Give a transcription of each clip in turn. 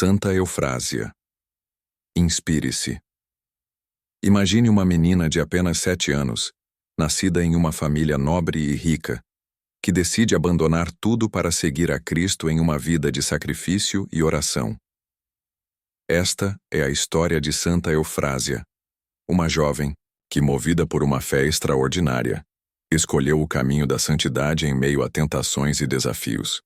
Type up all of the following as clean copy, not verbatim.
Santa Eufrásia. Inspire-se. Imagine uma menina de apenas 7 anos, nascida em uma família nobre e rica, que decide abandonar tudo para seguir a Cristo em uma vida de sacrifício e oração. Esta é a história de Santa Eufrásia, uma jovem que, movida por uma fé extraordinária, escolheu o caminho da santidade em meio a tentações e desafios.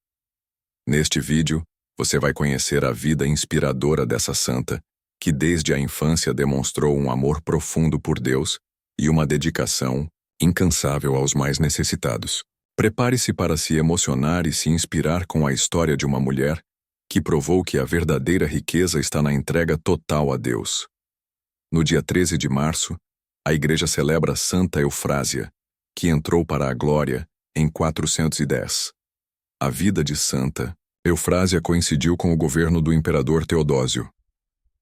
Neste vídeo, você vai conhecer a vida inspiradora dessa santa, que desde a infância demonstrou um amor profundo por Deus e uma dedicação incansável aos mais necessitados. Prepare-se para se emocionar e se inspirar com a história de uma mulher que provou que a verdadeira riqueza está na entrega total a Deus. No dia 13 de março, a Igreja celebra Santa Eufrásia, que entrou para a glória em 410. A vida de Santa Eufrásia coincidiu com o governo do imperador Teodósio.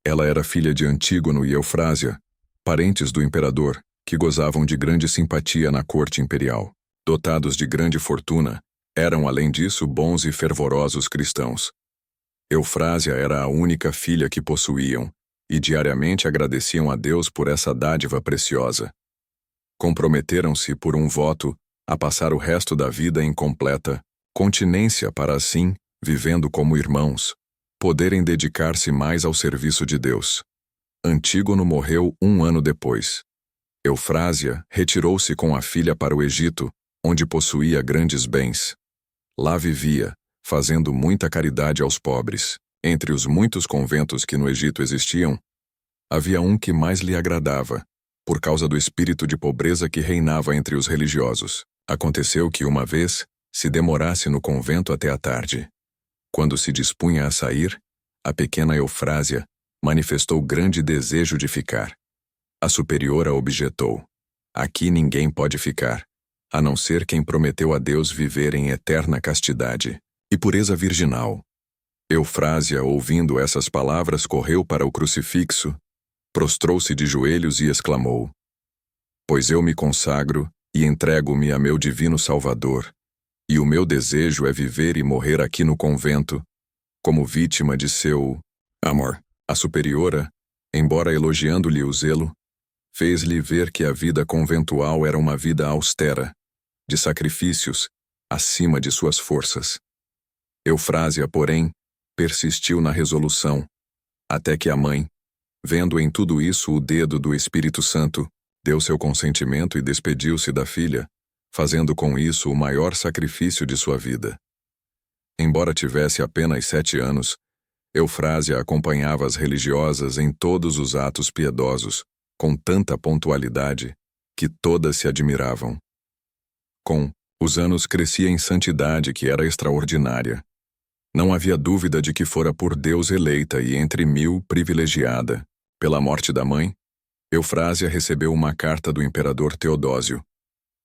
Ela era filha de Antígono e Eufrásia, parentes do imperador, que gozavam de grande simpatia na corte imperial. Dotados de grande fortuna, eram além disso bons e fervorosos cristãos. Eufrásia era a única filha que possuíam, e diariamente agradeciam a Deus por essa dádiva preciosa. Comprometeram-se por um voto a passar o resto da vida em completa continência para assim, vivendo como irmãos, poderem dedicar-se mais ao serviço de Deus. Antígono morreu 1 ano depois. Eufrásia retirou-se com a filha para o Egito, onde possuía grandes bens. Lá vivia, fazendo muita caridade aos pobres. Entre os muitos conventos que no Egito existiam, havia um que mais lhe agradava, por causa do espírito de pobreza que reinava entre os religiosos. Aconteceu que uma vez se demorasse no convento até a tarde. Quando se dispunha a sair, a pequena Eufrásia manifestou grande desejo de ficar. A superiora objetou: "Aqui ninguém pode ficar, a não ser quem prometeu a Deus viver em eterna castidade e pureza virginal." Eufrásia, ouvindo essas palavras, correu para o crucifixo, prostrou-se de joelhos e exclamou: "Pois eu me consagro e entrego-me a meu divino Salvador, e o meu desejo é viver e morrer aqui no convento, como vítima de seu amor." A superiora, embora elogiando-lhe o zelo, fez-lhe ver que a vida conventual era uma vida austera, de sacrifícios, acima de suas forças. Eufrásia, porém, persistiu na resolução, até que a mãe, vendo em tudo isso o dedo do Espírito Santo, deu seu consentimento e despediu-se da filha, fazendo com isso o maior sacrifício de sua vida. Embora tivesse apenas 7 anos, Eufrásia acompanhava as religiosas em todos os atos piedosos, com tanta pontualidade, que todas se admiravam. Com os anos crescia em santidade que era extraordinária. Não havia dúvida de que fora por Deus eleita e entre 1000 privilegiada. Pela morte da mãe, Eufrásia recebeu uma carta do imperador Teodósio,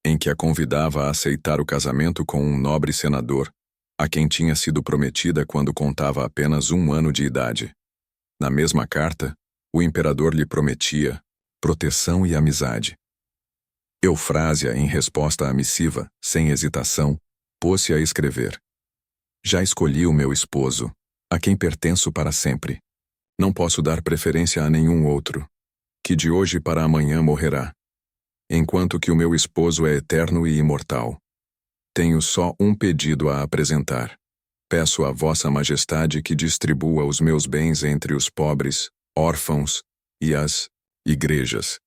em que a convidava a aceitar o casamento com um nobre senador, a quem tinha sido prometida quando contava apenas 1 ano de idade. Na mesma carta, o imperador lhe prometia proteção e amizade. Eufrásia, em resposta à missiva, sem hesitação, pôs-se a escrever: "Já escolhi o meu esposo, a quem pertenço para sempre. Não posso dar preferência a nenhum outro, que de hoje para amanhã morrerá, enquanto que o meu esposo é eterno e imortal. Tenho só um pedido a apresentar. Peço a Vossa Majestade que distribua os meus bens entre os pobres, órfãos e as igrejas.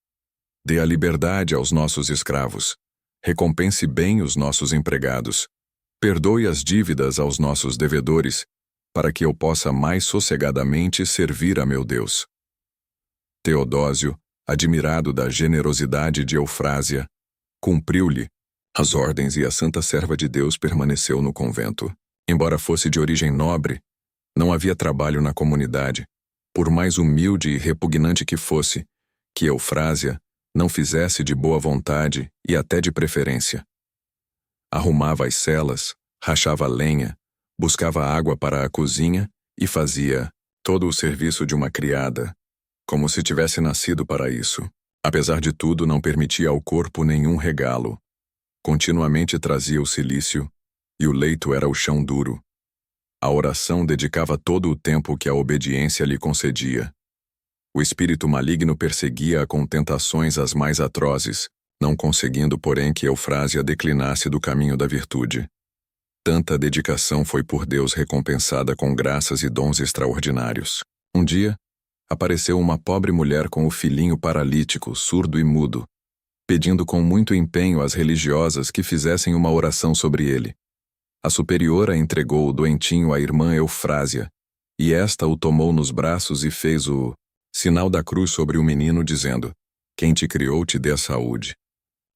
Dê a liberdade aos nossos escravos. Recompense bem os nossos empregados. Perdoe as dívidas aos nossos devedores, para que eu possa mais sossegadamente servir a meu Deus." Teodósio, admirado da generosidade de Eufrásia, cumpriu-lhe as ordens e a santa serva de Deus permaneceu no convento. Embora fosse de origem nobre, não havia trabalho na comunidade, por mais humilde e repugnante que fosse, que Eufrásia não fizesse de boa vontade e até de preferência. Arrumava as celas, rachava lenha, buscava água para a cozinha e fazia todo o serviço de uma criada, como se tivesse nascido para isso. Apesar de tudo, não permitia ao corpo nenhum regalo. Continuamente trazia o cilício, e o leito era o chão duro. A oração dedicava todo o tempo que a obediência lhe concedia. O espírito maligno perseguia-a com tentações as mais atrozes, não conseguindo, porém, que Eufrásia declinasse do caminho da virtude. Tanta dedicação foi por Deus recompensada com graças e dons extraordinários. Um dia, apareceu uma pobre mulher com o filhinho paralítico, surdo e mudo, pedindo com muito empenho às religiosas que fizessem uma oração sobre ele. A superiora entregou o doentinho à irmã Eufrásia, e esta o tomou nos braços e fez o sinal da cruz sobre o menino, dizendo: "Quem te criou te dê a saúde."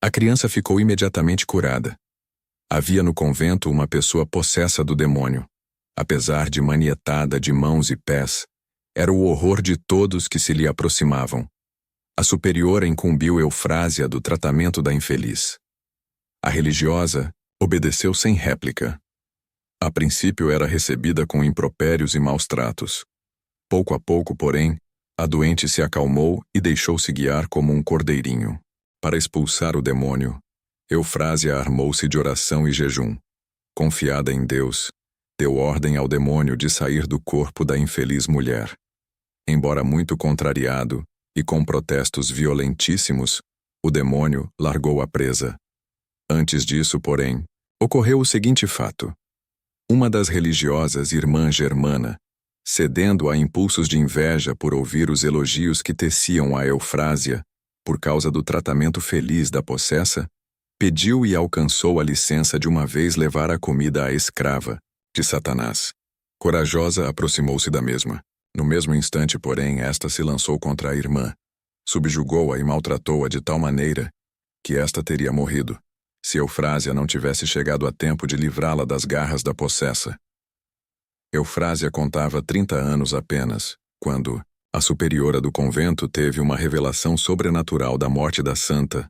A criança ficou imediatamente curada. Havia no convento uma pessoa possessa do demônio. Apesar de manietada de mãos e pés, era o horror de todos que se lhe aproximavam. A superiora incumbiu Eufrásia do tratamento da infeliz. A religiosa obedeceu sem réplica. A princípio era recebida com impropérios e maus tratos. Pouco a pouco, porém, a doente se acalmou e deixou-se guiar como um cordeirinho. Para expulsar o demônio, Eufrásia armou-se de oração e jejum. Confiada em Deus, deu ordem ao demônio de sair do corpo da infeliz mulher. Embora muito contrariado e com protestos violentíssimos, o demônio largou a presa. Antes disso, porém, ocorreu o seguinte fato. Uma das religiosas, irmã Germana, cedendo a impulsos de inveja por ouvir os elogios que teciam a Eufrásia, por causa do tratamento feliz da possessa, pediu e alcançou a licença de uma vez levar a comida à escrava de Satanás. Corajosa, aproximou-se da mesma. No mesmo instante, porém, esta se lançou contra a irmã, subjugou-a e maltratou-a de tal maneira que esta teria morrido, se Eufrásia não tivesse chegado a tempo de livrá-la das garras da possessa. Eufrásia contava 30 anos apenas, quando a superiora do convento teve uma revelação sobrenatural da morte da santa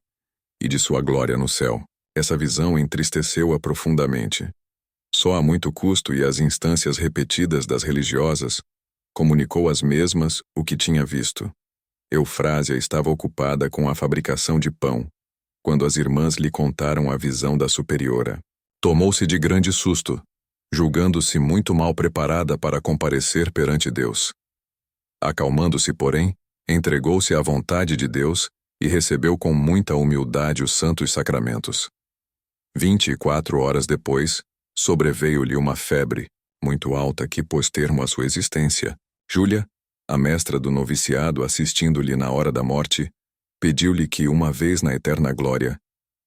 e de sua glória no céu. Essa visão entristeceu-a profundamente. Só a muito custo e às instâncias repetidas das religiosas, comunicou às mesmas o que tinha visto. Eufrásia estava ocupada com a fabricação de pão, quando as irmãs lhe contaram a visão da superiora. Tomou-se de grande susto, julgando-se muito mal preparada para comparecer perante Deus. Acalmando-se, porém, entregou-se à vontade de Deus e recebeu com muita humildade os santos sacramentos. 24 horas depois, sobreveio-lhe uma febre, muito alta, que pôs termo à sua existência. Júlia, a mestra do noviciado, assistindo-lhe na hora da morte, pediu-lhe que, uma vez na eterna glória,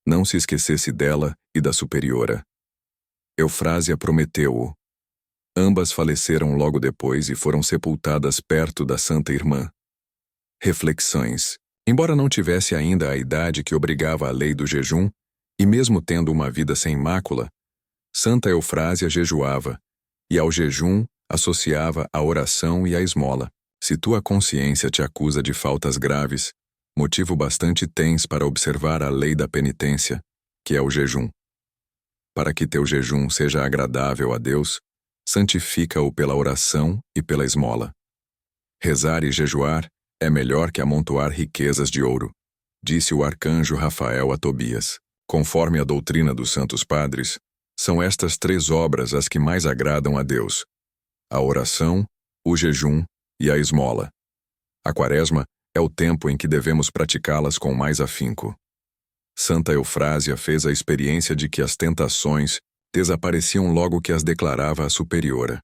não se esquecesse dela e da superiora. Eufrásia prometeu-o. Ambas faleceram logo depois e foram sepultadas perto da santa irmã. Reflexões. Embora não tivesse ainda a idade que obrigava a lei do jejum, e mesmo tendo uma vida sem mácula, Santa Eufrásia jejuava, e ao jejum associava a oração e a esmola. Se tua consciência te acusa de faltas graves, motivo bastante tens para observar a lei da penitência, que é o jejum. Para que teu jejum seja agradável a Deus, santifica-o pela oração e pela esmola. Rezar e jejuar é melhor que amontoar riquezas de ouro, disse o arcanjo Rafael a Tobias. Conforme a doutrina dos santos padres, são estas 3 obras as que mais agradam a Deus: a oração, o jejum e a esmola. A quaresma é o tempo em que devemos praticá-las com mais afinco. Santa Eufrásia fez a experiência de que as tentações desapareciam logo que as declarava a superiora.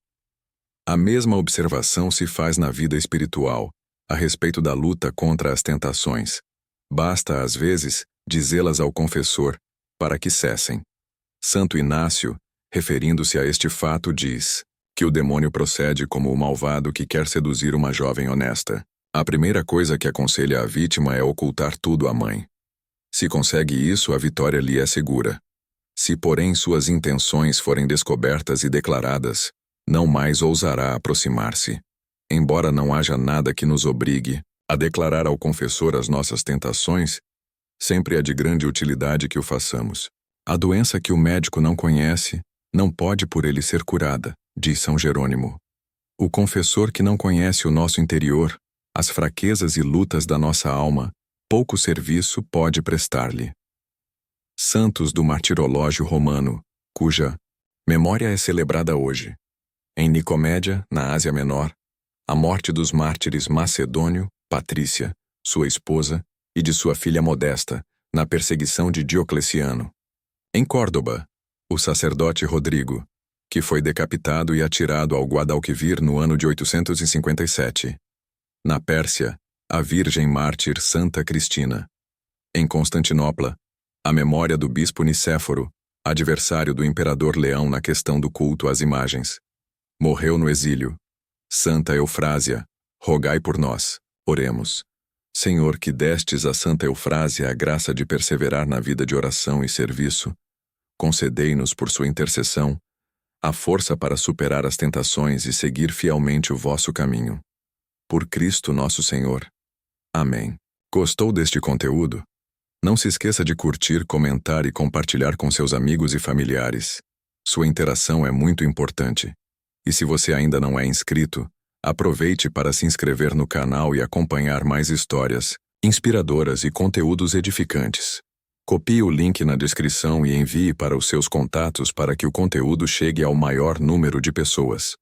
A mesma observação se faz na vida espiritual, a respeito da luta contra as tentações. Basta, às vezes, dizê-las ao confessor, para que cessem. Santo Inácio, referindo-se a este fato, diz que o demônio procede como o malvado que quer seduzir uma jovem honesta. A primeira coisa que aconselha a vítima é ocultar tudo à mãe. Se consegue isso, a vitória lhe é segura. Se, porém, suas intenções forem descobertas e declaradas, não mais ousará aproximar-se. Embora não haja nada que nos obrigue a declarar ao confessor as nossas tentações, sempre é de grande utilidade que o façamos. A doença que o médico não conhece não pode por ele ser curada, diz São Jerônimo. O confessor que não conhece o nosso interior, as fraquezas e lutas da nossa alma, pouco serviço pode prestar-lhe. Santos do martirológio romano, cuja memória é celebrada hoje. Em Nicomédia, na Ásia Menor, a morte dos mártires Macedônio, Patrícia, sua esposa, e de sua filha Modesta, na perseguição de Diocleciano. Em Córdoba, o sacerdote Rodrigo, que foi decapitado e atirado ao Guadalquivir no ano de 857. Na Pérsia, a Virgem Mártir Santa Cristina. Em Constantinopla, a memória do bispo Nicéforo, adversário do imperador Leão na questão do culto às imagens. Morreu no exílio. Santa Eufrásia, rogai por nós. Oremos. Senhor, que destes a Santa Eufrásia a graça de perseverar na vida de oração e serviço, concedei-nos por sua intercessão a força para superar as tentações e seguir fielmente o vosso caminho. Por Cristo nosso Senhor. Amém. Gostou deste conteúdo? Não se esqueça de curtir, comentar e compartilhar com seus amigos e familiares. Sua interação é muito importante. E se você ainda não é inscrito, aproveite para se inscrever no canal e acompanhar mais histórias inspiradoras e conteúdos edificantes. Copie o link na descrição e envie para os seus contatos para que o conteúdo chegue ao maior número de pessoas.